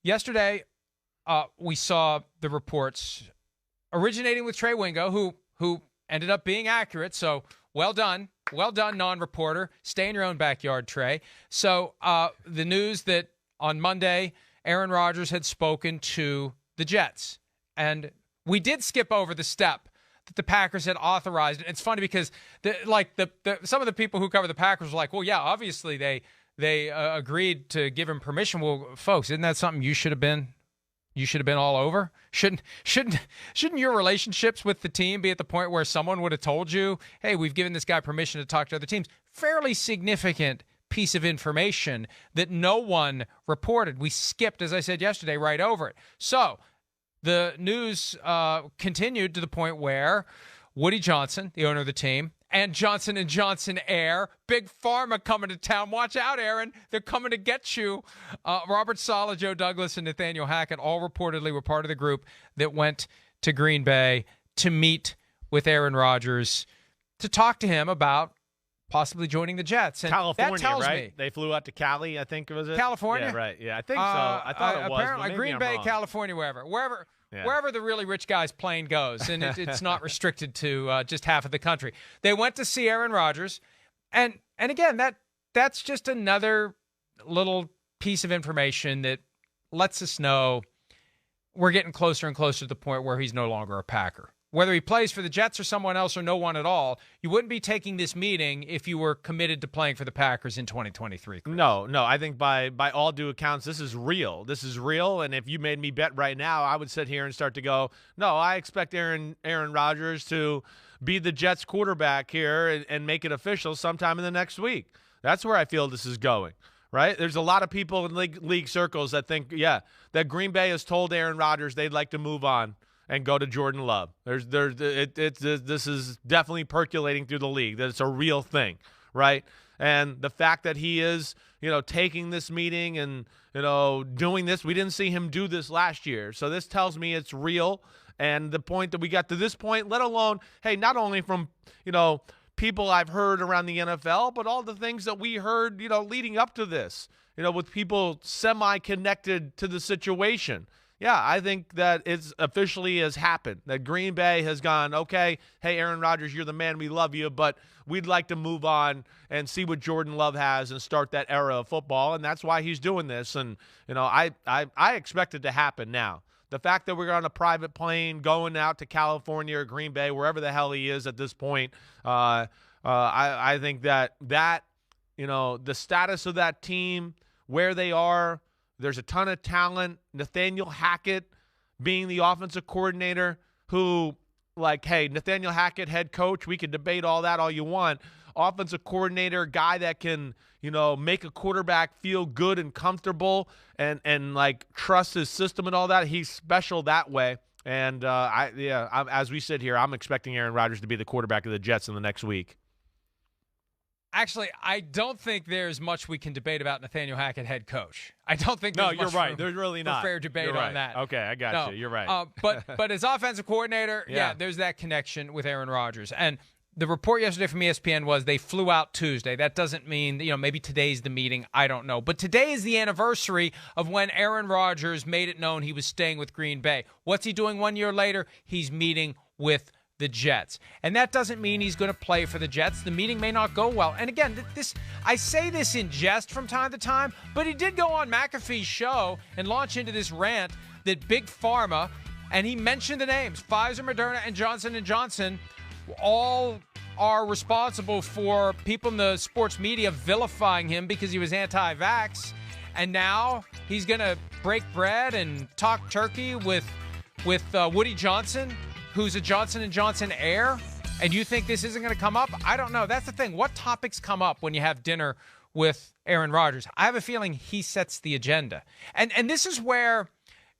yesterday we saw the reports originating with Trey Wingo, who ended up being accurate. So well done, non-reporter. Stay in your own backyard, Trey. So the news that on Monday, Aaron Rodgers had spoken to the Jets, and we did skip over the step that the Packers had authorized. It's funny because some of the people who cover the Packers were like, well, yeah, obviously they agreed to give him permission. Well, folks, isn't that something you should have been all over? Shouldn't your relationships with the team be at the point where someone would have told you, hey, we've given this guy permission to talk to other teams? Fairly significant piece of information that no one reported. We skipped, as I said yesterday, right over it. So the news continued to the point where Woody Johnson, the owner of the team, and Johnson & Johnson Air, Big Pharma coming to town. Watch out, Aaron. They're coming to get you. Robert Saleh, Joe Douglas, and Nathaniel Hackett all reportedly were part of the group that went to Green Bay to meet with Aaron Rodgers to talk to him about possibly joining the Jets. And California, that tells right? me, They flew out to Cali, I think, was it? California? Yeah, right. Yeah, I think so. I thought it was. Apparently, Green Bay, California, wherever the really rich guy's plane goes, and it's not restricted to just half of the country. They went to see Aaron Rodgers, and again, that's just another little piece of information that lets us know we're getting closer and closer to the point where he's no longer a Packer. Whether he plays for the Jets or someone else or no one at all, you wouldn't be taking this meeting if you were committed to playing for the Packers in 2023. Chris. No. I think by all due accounts, this is real. And if you made me bet right now, I would sit here and start to go, no, I expect Aaron Rodgers to be the Jets quarterback here and make it official sometime in the next week. That's where I feel this is going. Right? There's a lot of people in league circles that think, that Green Bay has told Aaron Rodgers they'd like to move on and go to Jordan Love. This is definitely percolating through the league, that it's a real thing, right? And the fact that he is, taking this meeting and, doing this, we didn't see him do this last year. So this tells me it's real. And the point that we got to this point, let alone, hey, not only from, people I've heard around the NFL, but all the things that we heard, leading up to this, with people semi-connected to the situation. Yeah, I think that it's officially has happened, that Green Bay has gone, okay, hey, Aaron Rodgers, you're the man, we love you, but we'd like to move on and see what Jordan Love has and start that era of football, and that's why he's doing this. And, I expect it to happen now. The fact that we're on a private plane going out to California or Green Bay, wherever the hell he is at this point, I think that the status of that team, where they are, there's a ton of talent. Nathaniel Hackett being the offensive coordinator who, hey, Nathaniel Hackett, head coach, we can debate all that all you want. Offensive coordinator, guy that can, make a quarterback feel good and comfortable and trust his system and all that. He's special that way. And, as we sit here, I'm expecting Aaron Rodgers to be the quarterback of the Jets in the next week. Actually, I don't think there's much we can debate about Nathaniel Hackett, head coach. I don't think No, there's you're much right. There's really not. fair debate You're right. on that. Okay, I got you. You're right. But as offensive coordinator, there's that connection with Aaron Rodgers. And the report yesterday from ESPN was they flew out Tuesday. That doesn't mean, maybe today's the meeting. I don't know. But today is the anniversary of when Aaron Rodgers made it known he was staying with Green Bay. What's he doing 1 year later? He's meeting with the Jets. And that doesn't mean he's going to play for the Jets. The meeting may not go well. And again, I say this in jest from time to time, but he did go on McAfee's show and launch into this rant that Big Pharma, and he mentioned the names, Pfizer, Moderna, and Johnson & Johnson, all are responsible for people in the sports media vilifying him because he was anti-vax. And now he's going to break bread and talk turkey with Woody Johnson, who's a Johnson & Johnson heir, and you think this isn't going to come up? I don't know. That's the thing. What topics come up when you have dinner with Aaron Rodgers? I have a feeling he sets the agenda. And this is where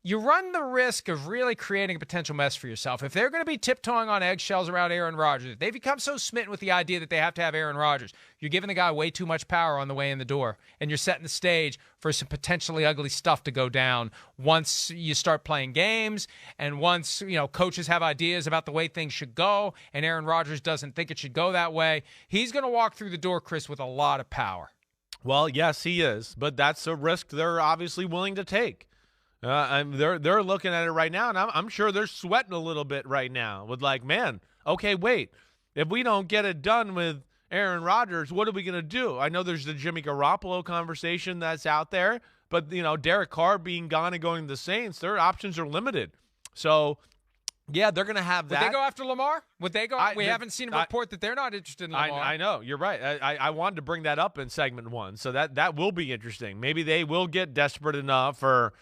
you run the risk of really creating a potential mess for yourself. If they're going to be tiptoeing on eggshells around Aaron Rodgers, if they become so smitten with the idea that they have to have Aaron Rodgers, you're giving the guy way too much power on the way in the door, and you're setting the stage for some potentially ugly stuff to go down once you start playing games and once, coaches have ideas about the way things should go and Aaron Rodgers doesn't think it should go that way. He's going to walk through the door, Chris, with a lot of power. Well, yes, he is, but that's a risk they're obviously willing to take. They're looking at it right now, and I'm sure they're sweating a little bit right now with like, man, okay, wait. If we don't get it done with Aaron Rodgers, what are we going to do? I know there's the Jimmy Garoppolo conversation that's out there, but, Derek Carr being gone and going to the Saints, their options are limited. So, yeah, they're going to have that. Would they go after Lamar? Would they go? We haven't seen a report that they're not interested in Lamar. I know. You're right. I wanted to bring that up in segment 1, so that will be interesting. Maybe they will get desperate enough or,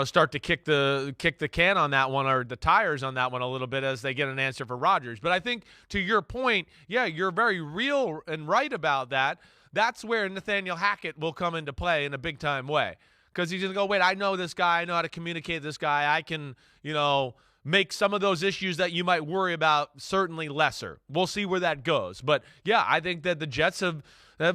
start to kick the can on that one or the tires on that one a little bit as they get an answer for Rodgers. But I think to your point, yeah, you're very real and right about that. That's where Nathaniel Hackett will come into play in a big-time way because he's going to go, wait, I know this guy. I know how to communicate with this guy. I can, make some of those issues that you might worry about certainly lesser. We'll see where that goes. But, yeah, I think that the Jets have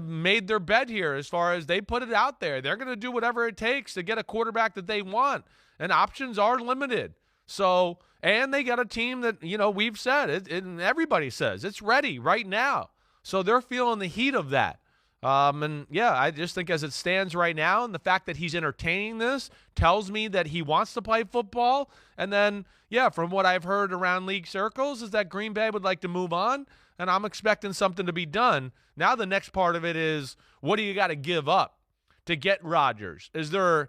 made their bet here as far as they put it out there. They're going to do whatever it takes to get a quarterback that they want, and options are limited. So, and they got a team that, we've said, and everybody says, it's ready right now. So they're feeling the heat of that. And, yeah, I just think as it stands right now, and the fact that he's entertaining this tells me that he wants to play football. And then, yeah, from what I've heard around league circles is that Green Bay would like to move on, and I'm expecting something to be done. Now the next part of it is, what do you got to give up to get Rodgers? Is there,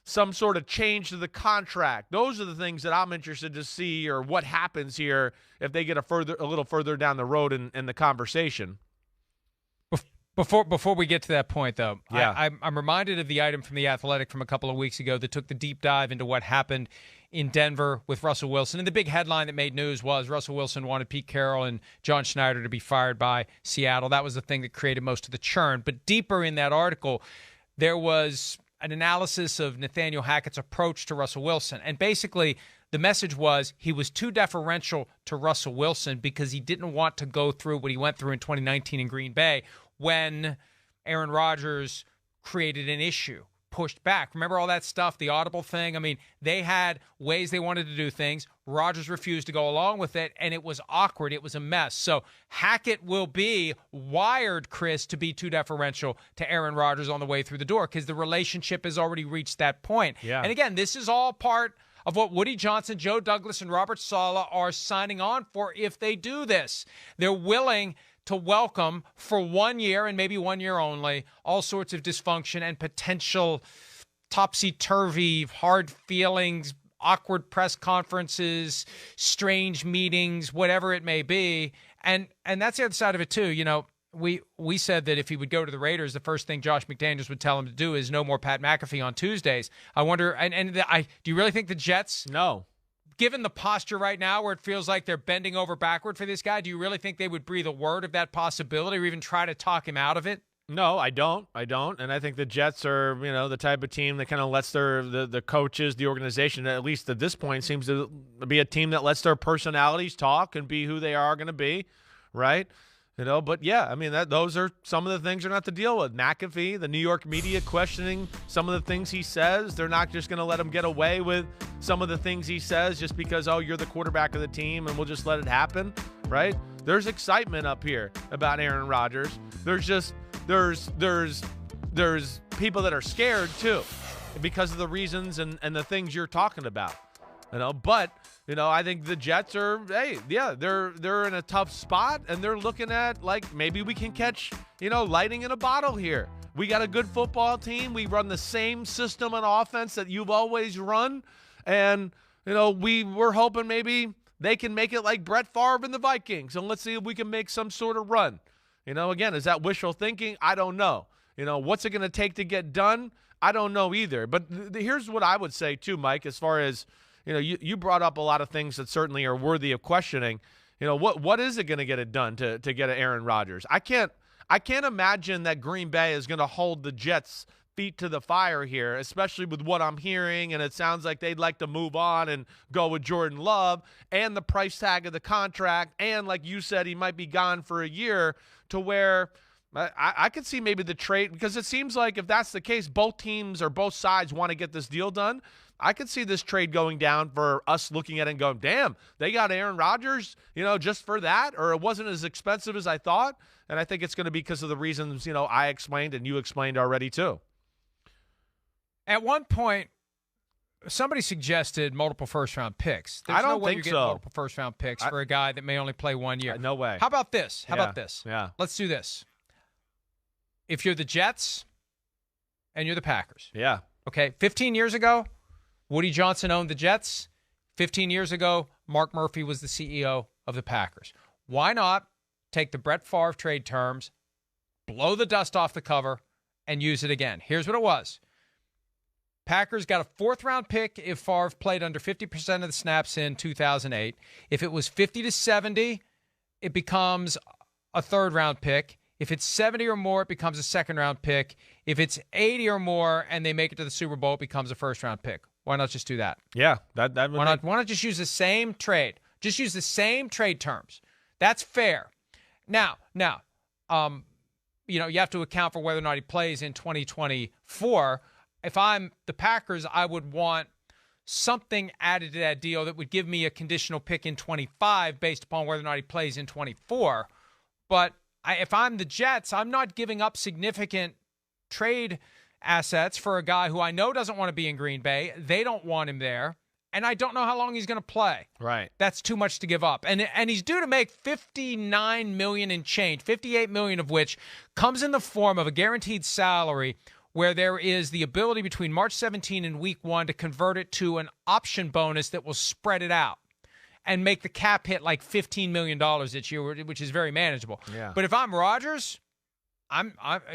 some sort of change to the contract? Those are the things that I'm interested to see, or what happens here if they get a little further down the road in the conversation. Before we get to that point, though, yeah. I'm reminded of the item from The Athletic from a couple of weeks ago that took the deep dive into what happened in Denver with Russell Wilson. And the big headline that made news was Russell Wilson wanted Pete Carroll and John Schneider to be fired by Seattle. That was the thing that created most of the churn. But deeper in that article, there was an analysis of Nathaniel Hackett's approach to Russell Wilson. And basically, the message was he was too deferential to Russell Wilson because he didn't want to go through what he went through in 2019 in Green Bay, when Aaron Rodgers created an issue, pushed back. Remember all that stuff, the audible thing? I mean, they had ways they wanted to do things. Rodgers refused to go along with it, and it was awkward. It was a mess. So Hackett will be wired, Chris, to be too deferential to Aaron Rodgers on the way through the door because the relationship has already reached that point. Yeah. And again, this is all part of what Woody Johnson, Joe Douglas, and Robert Saleh are signing on for if they do this. They're willing to welcome for 1 year and maybe 1 year only all sorts of dysfunction and potential topsy-turvy, hard feelings, awkward press conferences, strange meetings, whatever it may be. And that's the other side of it too. We said that if he would go to the Raiders, the first thing Josh McDaniels would tell him to do is no more Pat McAfee on Tuesdays. I wonder, do you really think the Jets? No. Given the posture right now where it feels like they're bending over backward for this guy, do you really think they would breathe a word of that possibility or even try to talk him out of it? No, I don't. And I think the Jets are, the type of team that kind of lets the coaches, the organization, at least at this point, seems to be a team that lets their personalities talk and be who they are going to be, right? But yeah, those are some of the things they're not to deal with. McAfee, the New York media questioning some of the things he says. They're not just going to let him get away with some of the things he says just because, you're the quarterback of the team and we'll just let it happen, right? There's excitement up here about Aaron Rodgers. There's people that are scared too because of the reasons and the things you're talking about. But I think the Jets are, they're in a tough spot, and they're looking at, maybe we can catch, lightning in a bottle here. We got a good football team. We run the same system on offense that you've always run, and, we're hoping maybe they can make it like Brett Favre and the Vikings, and let's see if we can make some sort of run. Again, is that wishful thinking? I don't know. What's it going to take to get done? I don't know either. But here's what I would say, too, Mike, as far as, you brought up a lot of things that certainly are worthy of questioning. What is it going to get it done to get Aaron Rodgers? I can't imagine that Green Bay is going to hold the Jets' feet to the fire here, especially with what I'm hearing, and it sounds like they'd like to move on and go with Jordan Love and the price tag of the contract, and like you said, he might be gone for a year, to where I could see maybe the trade, because it seems like if that's the case, both teams or both sides want to get this deal done. I could see this trade going down for us looking at it and going, damn, they got Aaron Rodgers, just for that, or it wasn't as expensive as I thought. And I think it's going to be because of the reasons, I explained and you explained already too. At one point, Somebody suggested multiple first-round picks. There's I don't no way think you're getting so. multiple first-round picks for a guy that may only play 1 year. No way. How about this? Yeah. Let's do this. If you're the Jets and you're the Packers. Yeah. Okay, 15 years ago, Woody Johnson owned the Jets. 15 years ago, Mark Murphy was the CEO of the Packers. Why not take the Brett Favre trade terms, blow the dust off the cover, and use it again? Here's what it was. Packers got a fourth-round pick if Favre played under 50% of the snaps in 2008. If it was 50 to 70, it becomes a third-round pick. If it's 70 or more, it becomes a second-round pick. If it's 80 or more and they make it to the Super Bowl, it becomes a first-round pick. Why not just do that? Yeah. That would why not just use the same trade? Just use the same trade terms. That's fair. Now, you have to account for whether or not he plays in 2024. If I'm the Packers, I would want something added to that deal that would give me a conditional pick in 25 based upon whether or not he plays in 24. But if I'm the Jets, I'm not giving up significant trade assets for a guy who I know doesn't want to be in Green Bay. They don't want him there. And I don't know how long he's going to play. Right. That's too much to give up. And he's due to make $59 million and change, $58 million of which comes in the form of a guaranteed salary where there is the ability between March 17 and week 1 to convert it to an option bonus that will spread it out and make the cap hit like $15 million each year, which is very manageable. Yeah. But if I'm Rodgers,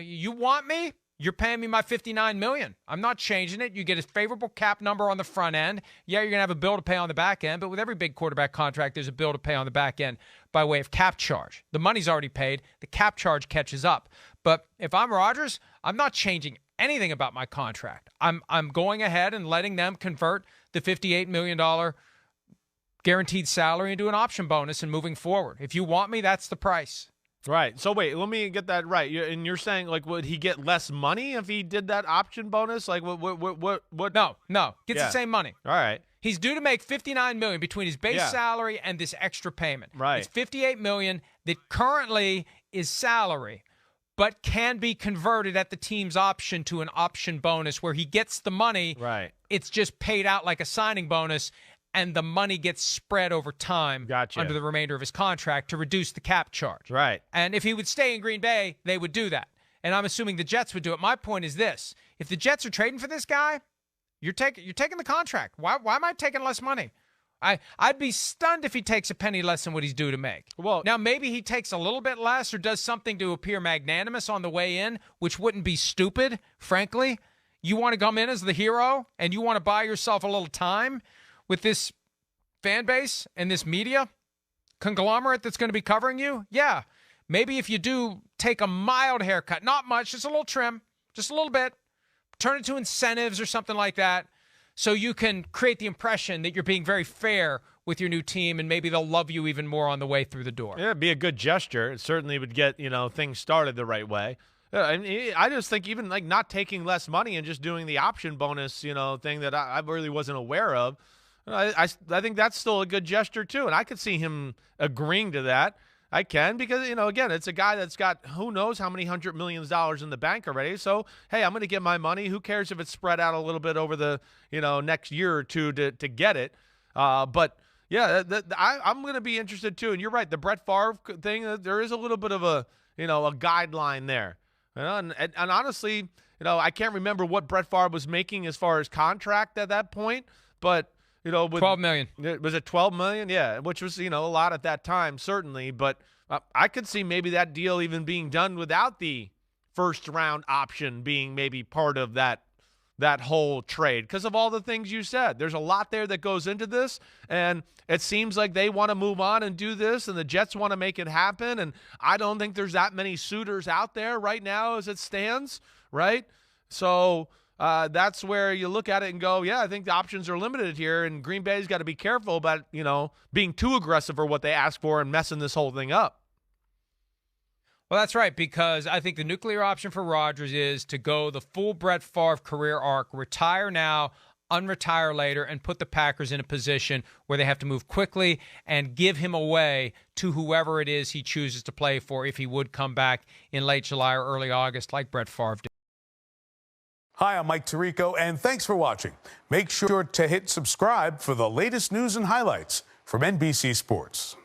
you want me? You're paying me my $59 million. I'm not changing it. You get a favorable cap number on the front end. Yeah, you're going to have a bill to pay on the back end, but with every big quarterback contract, there's a bill to pay on the back end by way of cap charge. The money's already paid. The cap charge catches up. But if I'm Rodgers, I'm not changing anything about my contract. I'm going ahead and letting them convert the $58 million guaranteed salary into an option bonus and moving forward. If you want me, that's the price. Right. So wait, let me get that right. And you're saying, like, would he get less money if he did that option bonus? Like, what? No. Gets the same money. All right. He's due to make $59 million between his base salary and this extra payment. Right. It's $58 million that currently is salary, but can be converted at the team's option to an option bonus where he gets the money. Right. It's just paid out like a signing bonus, and the money gets spread over time under the remainder of his contract to reduce the cap charge. Right. And if he would stay in Green Bay, they would do that. And I'm assuming the Jets would do it. My point is this. If the Jets are trading for this guy, you're taking the contract. Why am I taking less money? I'd be stunned if he takes a penny less than what he's due to make. Well, now, maybe he takes a little bit less or does something to appear magnanimous on the way in, which wouldn't be stupid, frankly. You want to come in as the hero, and you want to buy yourself a little time with this fan base and this media conglomerate that's going to be covering you? Yeah. Maybe if you do take a mild haircut, not much, just a little trim, just a little bit, turn it to incentives or something like that so you can create the impression that you're being very fair with your new team and maybe they'll love you even more on the way through the door. Yeah, it'd be a good gesture. It certainly would get, things started the right way. I just think even like not taking less money and just doing the option bonus, thing that I really wasn't aware of. I think that's still a good gesture too, and I could see him agreeing to that. I can because, again, it's a guy that's got who knows how many $100 million in the bank already. So, hey, I'm going to get my money. Who cares if it's spread out a little bit over the, next year or two to get it. But, yeah, I'm going to be interested too. And you're right, the Brett Favre thing, there is a little bit of a guideline there. And honestly, I can't remember what Brett Favre was making as far as contract at that point, but – with $12 million. Was it $12 million? Yeah, which was, a lot at that time, certainly. But I could see maybe that deal even being done without the first-round option being maybe part of that whole trade because of all the things you said. There's a lot there that goes into this, and it seems like they want to move on and do this, and the Jets want to make it happen. And I don't think there's that many suitors out there right now as it stands, right? So that's where you look at it and go, yeah, I think the options are limited here, and Green Bay's got to be careful about, being too aggressive for what they ask for and messing this whole thing up. Well, that's right, because I think the nuclear option for Rodgers is to go the full Brett Favre career arc, retire now, unretire later, and put the Packers in a position where they have to move quickly and give him away to whoever it is he chooses to play for if he would come back in late July or early August like Brett Favre did. Hi, I'm Mike Tirico, and thanks for watching. Make sure to hit subscribe for the latest news and highlights from NBC Sports.